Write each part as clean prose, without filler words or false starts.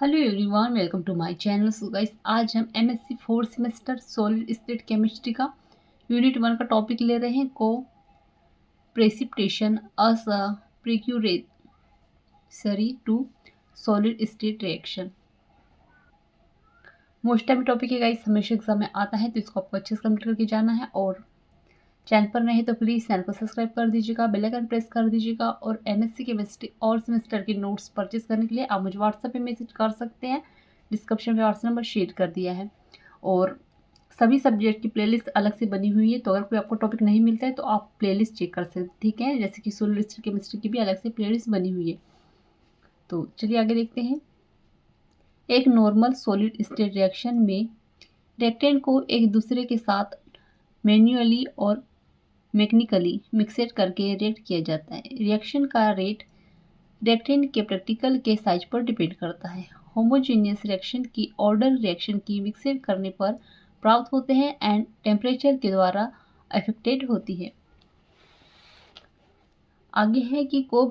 Hello everyone, welcome to my channel. So guys, आज हम MSc 4th semester solid state chemistry का unit 1 का topic ले रहे हैं, coprecipitation as a precursory to solid state reaction. Most time topic है guys, हमेशा exam में आता है, तो इसको आपको अच्छे से कंप्लीट करके जाना है। और चैनल पर नहीं तो प्लीज़ चैनल को सब्सक्राइब कर दीजिएगा, बेल आइकन प्रेस कर दीजिएगा। और एमएससी केमिस्ट्री और सेमेस्टर के नोट्स परचेज करने के लिए आप मुझे व्हाट्सएप पे मैसेज कर सकते हैं। डिस्क्रिप्शन में व्हाट्सएप नंबर शेयर कर दिया है। और सभी सब्जेक्ट की प्लेलिस्ट अलग से बनी हुई है, तो अगर कोई आपको टॉपिक नहीं मिलता है तो आप प्लेलिस्ट चेक कर सकते हैं, ठीक है। जैसे कि सॉलिड स्टेट केमिस्ट्री की भी अलग से प्लेलिस्ट बनी हुई है। तो चलिए आगे देखते हैं। एक नॉर्मल सॉलिड स्टेट रिएक्शन में रिएक्टेंट को एक दूसरे के साथ मैन्युअली और मैकेनिकली मिक्सेट करके रिएक्ट किया जाता है। रिएक्शन का रेट रिएक्टेंट के प्रैक्टिकल के साइज पर डिपेंड करता है। होमोजेनियस रिएक्शन की ऑर्डर रिएक्शन की मिक्सेट करने पर प्राप्त होते हैं एंड टेम्परेचर के द्वारा अफेक्टेड होती है। आगे है कि को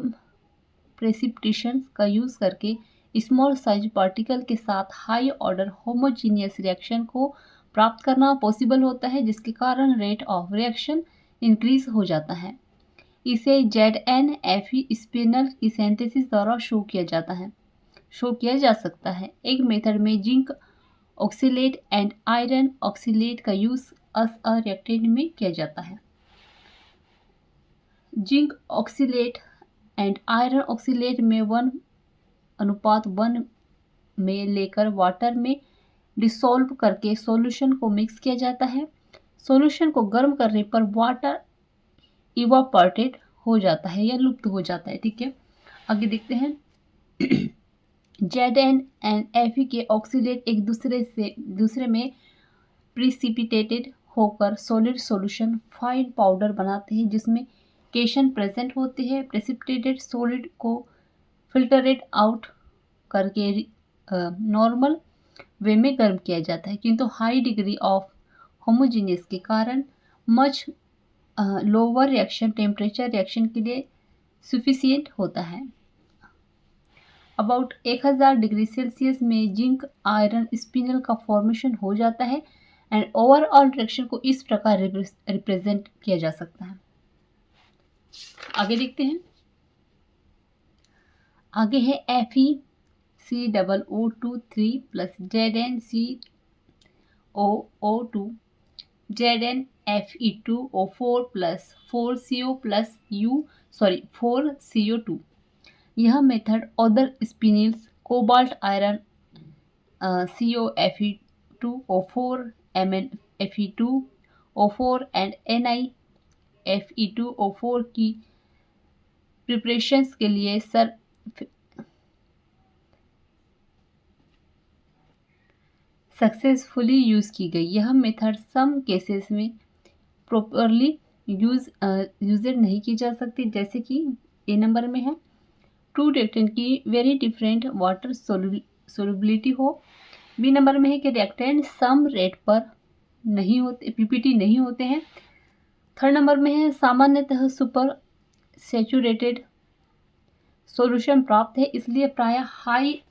प्रेसिपिटेशन का यूज़ करके स्मॉल साइज पार्टिकल के साथ हाई ऑर्डर होमोजीनियस रिएक्शन को प्राप्त करना पॉसिबल होता है, जिसके कारण रेट ऑफ रिएक्शन इंक्रीज हो जाता है। इसे ZnFe स्पिनल की सिंथेसिस द्वारा शो किया जा सकता है। एक मेथड में zinc oxalate and iron oxalate का यूज अस अ रिएक्टेंट में किया जाता है। Zinc oxalate and iron oxalate में 1:1 में लेकर वाटर में डिसॉल्व करके सॉल्यूशन को मिक्स किया जाता है। सॉल्यूशन को गर्म करने पर वाटर इवापोरेटेड हो जाता है या लुप्त हो जाता है, ठीक है। आगे देखते हैं। ZnFe के ऑक्सीलेट एक दूसरे में प्रिसिपिटेटेड होकर सॉलिड सॉल्यूशन फाइन पाउडर बनाते हैं, जिसमें केशन प्रेजेंट होते हैं। प्रेसिपिटेटेड सॉलिड को फिल्टरेट आउट करके नॉर्मल वे में गर्म किया जाता है, किंतु हाई डिग्री ऑफ होमोजीनियस के कारण much lower reaction temperature reaction के लिए सफिशिएंट होता है। अबाउट 1000 डिग्री सेल्सियस में जिंक आयरन स्पिनल का फॉर्मेशन हो जाता है एंड ओवरऑल रिएक्शन को इस प्रकार रिप्रेजेंट किया जा सकता है। आगे देखते हैं। आगे है FeCOO3 plus ZnCOO2 ZnFe2O4 plus 4CO2। यह method other spinels cobalt iron COFe2O4 MnFe2O4 and NiFe2O4 की प्रिपरेशंस के लिए सक्सेसफुली यूज़ की गई। यह मेथड सम केसेस में प्रॉपरली यूजेड नहीं की जा सकती, जैसे कि ए नंबर में है टू रिएक्टेंट की वेरी डिफरेंट वाटर सोल्युबिलिटी हो। बी नंबर में है कि रिएक्टेंट सम रेट पर नहीं होते, पीपीटी नहीं होते हैं। थर्ड नंबर में है सामान्यतः सुपर सैचुरेटेड सॉल्यूशन प्राप्त है, इसलिए प्रायः हाई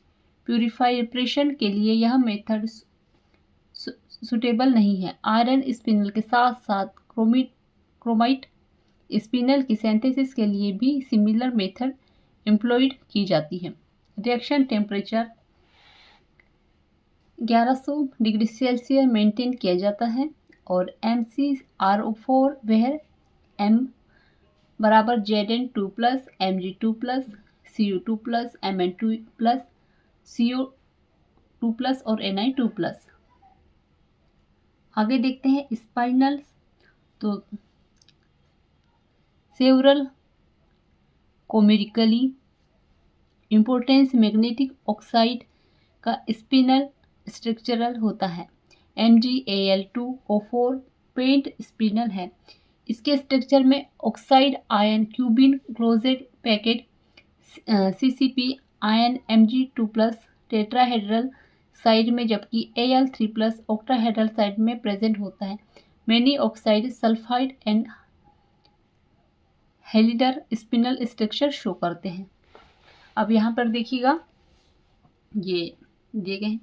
प्यूरिफाइप्रेशन के लिए यह मेथड सुटेबल नहीं है। आयरन स्पिनल के साथ साथ क्रोमाइट स्पिनल की सिंथेसिस के लिए भी सिमिलर मेथड एम्प्लॉयड की जाती है। Reaction temperature 1100 degree Celsius maintain किया जाता है और McRO4 वेयर M बराबर Zn2 plus Mg2 plus CO2 plus Mn2 plus CO2 plus और Ni2 प्लस। आगे देखते हैं स्पाइनल्स। तो सेवरल कोमेरिकली इम्पोर्टेंस मैग्नेटिक ऑक्साइड का स्पिनल स्ट्रक्चरल होता है। MgAl2O4 पेंट स्पिनल है। इसके स्ट्रक्चर में oxide ion Cuban closed packet CCP ion Mg2 plus tetrahedral side में, जबकि Al3 प्लस ऑक्टाहेड्रल साइड में प्रेजेंट होता है। Many oxide sulphide and halide spinel structure show करते हैं। अब यहाँ पर देखिएगा, ये दिए गए हैं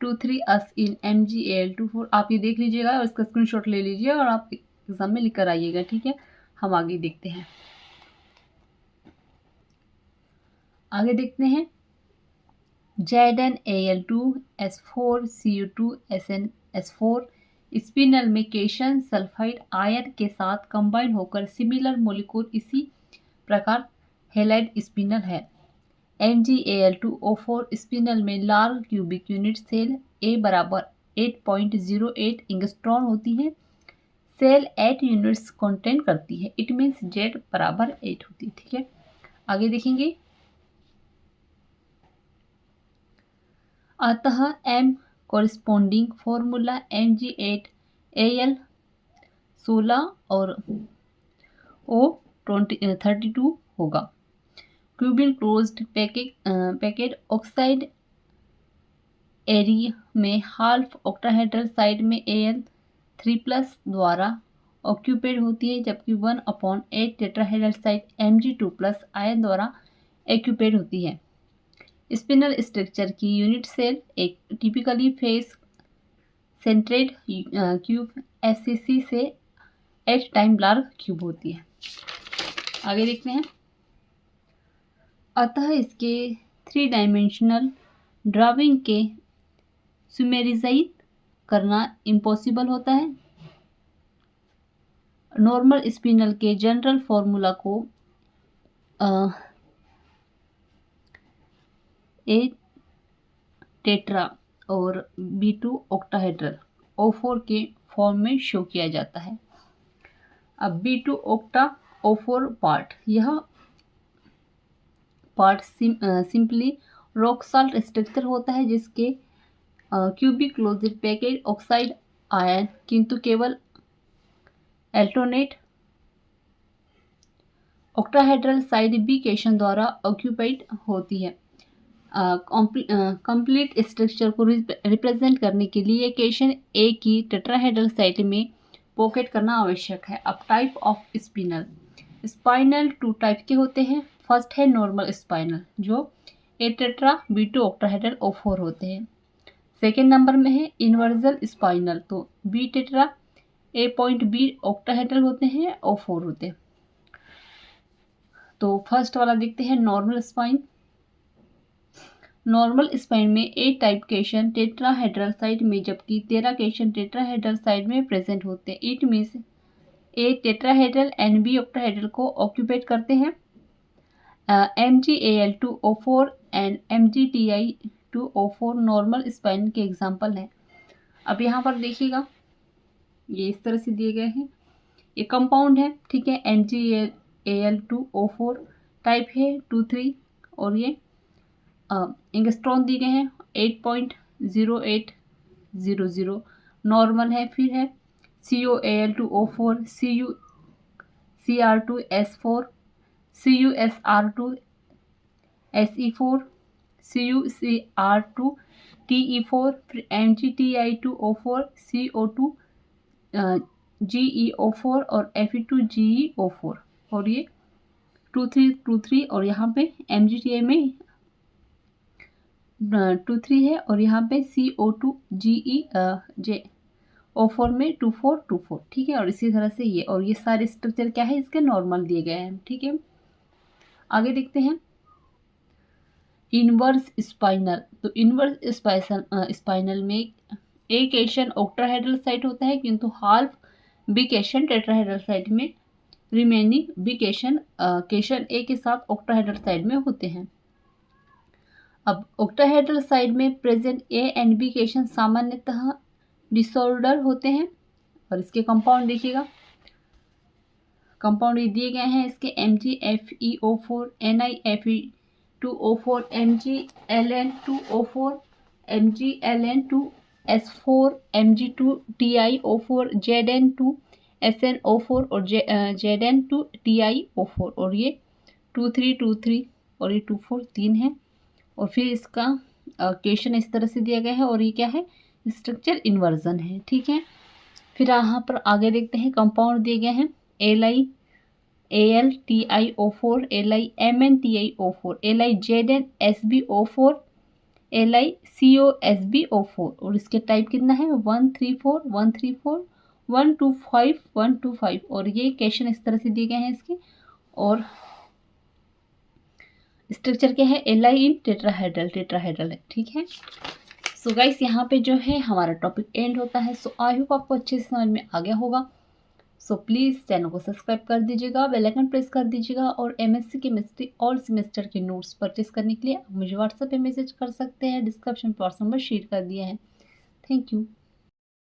23 अस इन MgAl24। आप ये देख लीजिएगा और इसका स्क्रीनशॉट ले लीजिए और आप एग्जाम में लिख कर आइएगा, ठीक है। हम आगे देखते हैं। आगे देखते हैं ZnAl2S4Cu2SnS4 स्पिनल में केशन सल्फाइड आयन के साथ कंबाइन होकर सिमिलर मोलिक्यूल इसी प्रकार हेलाइड स्पिनल है। MgAl2O4 स्पिनल में large cubic unit cell A बराबर 8.08 एंगस्ट्रॉन होती है। सेल 8 यूनिट्स कंटेन करती है। इट मीन्स Z बराबर 8 होती है, ठीक है। आगे देखेंगे। अतः M कॉरिस्पॉन्डिंग फॉर्मूला Mg8Al16 और O32 होगा। Cuban closed packet oxide area में हाल्फ ऑक्टाहेड्रल साइड में Al3+ द्वारा ऑक्यूपेड होती है, जबकि 1/8 टेट्राहेड्रल साइड Mg2+ आयन द्वारा ऑक्यूपेड होती है। स्पिनल स्ट्रक्चर की यूनिट सेल एक टिपिकली फेस सेंट्रेड क्यूब FCC से 8 टाइम लार्ज क्यूब होती है। आगे देखते हैं। अतः इसके 3 डायमेंशनल ड्राविंग के सुमेरिजाइज करना इम्पॉसिबल होता है। नॉर्मल स्पिनल के जनरल फॉर्मूला को A टेट्रा और B2 ऑक्टाहेड्रल O4 के फॉर्म में शो किया जाता है। अब B2 ऑक्टा O4 पार्ट, यह part simply rock salt structure होता है जिसके cubic closed packet oxide ion किंतु केवल एल्टोनेट ऑक्टाहेड्रल साइड बी केशन द्वारा ऑक्यूपाइड होती है। कंप्लीट स्ट्रक्चर को रिप्रेजेंट करने के लिए केशन ए की टेट्राहेड्रल साइड में पॉकेट करना आवश्यक है। अब टाइप ऑफ स्पाइनल 2 टाइप के होते हैं। फर्स्ट है नॉर्मल स्पाइनल जो A tetra B2 octahedral O4 होते हैं। सेकेंड नंबर में है इन्वर्जल स्पाइनल, तो B टेट्रा A.B ऑक्टाहेड्रल होते हैं, O4 होते हैं। तो फर्स्ट वाला देखते हैं नॉर्मल स्पाइन। नॉर्मल स्पाइन में A type cation tetrahedral side में जबकि 13 केशन टेट्राहेड्रल साइड में प्रेजेंट होते हैं। It means A tetrahedral and B octahedral को ऑक्यूपेट करते हैं। MgAl2O4 and MgTi2O4 normal spine के एग्जाम्पल हैं। अब यहाँ पर देखिएगा, ये इस तरह से दिए गए हैं। ये कंपाउंड है, ठीक है। MgAl2O4 टाइप है 2,3 और ये एंगस्ट्रॉन दिए गए हैं 8.0800 नॉर्मल है। फिर है CuAl2O4 CuCr2S4 CuSr2Se4 CuCr2Te4 फिर MgTi2O4 CO2GeO4 और Fe2GeO4 और ये 2,3 और यहाँ पे MgTi में 2,3 है और यहाँ पे CO2GeO4 में 2,4, ठीक है। और इसी तरह से ये और ये सारे स्ट्रक्चर क्या है इसके नॉर्मल दिए गए हैं, ठीक है। आगे देखते हैं इनवर्स स्पाइनल। तो इनवर्स स्पाइनल में A केशन ऑक्टाहेड्रल साइड होता है किंतु हाल्फ B केशन टेट्राहेड्रल साइड में, रिमेनिंग B केशन A के साथ ऑक्टाहेड्रल साइड में होते हैं। अब ऑक्टाहेड्रल साइड में प्रेजेंट A एंड B केशन सामान्यतः डिसऑर्डर होते हैं और इसके कंपाउंड देखिएगा। कंपाउंड ये दिए गए हैं इसके MgFeO4 NiFe2O4 MgLn2O4 MgLn2S4 Mg2TiO4 Zn2SnO4 और Zn2TiO4 और ये 2,3 और ये 2,4 3 है। और फिर इसका केशन इस तरह से दिया गया है और ये क्या है स्ट्रक्चर इन्वर्जन है, ठीक है। फिर यहाँ पर आगे देखते हैं कंपाउंड दिए गए हैं LiAlTiO4 LiMnTiO4 LiZnSbO4 LiCOSB04 और इसके टाइप कितना है 134 134 125 125 और ये क्वेश्चन इस तरह से दिए गए हैं इसके। और स्ट्रक्चर क्या है Li इन टेट्राहेड्रल है, ठीक है। सो गाइस यहाँ पे जो है हमारा टॉपिक एंड होता है। सो आई होप आपको अच्छे से समझ में आ गया होगा। सो प्लीज़ चैनल को सब्सक्राइब कर दीजिएगा, बेल आइकन प्रेस कर दीजिएगा और MSc केमिस्ट्री ऑल सेमेस्टर के नोट्स परचेस करने के लिए आप मुझे व्हाट्सएप पे मैसेज कर सकते हैं। डिस्क्रिप्शन पर व्हाट्सएप नंबर शेयर कर दिया है। Thank you.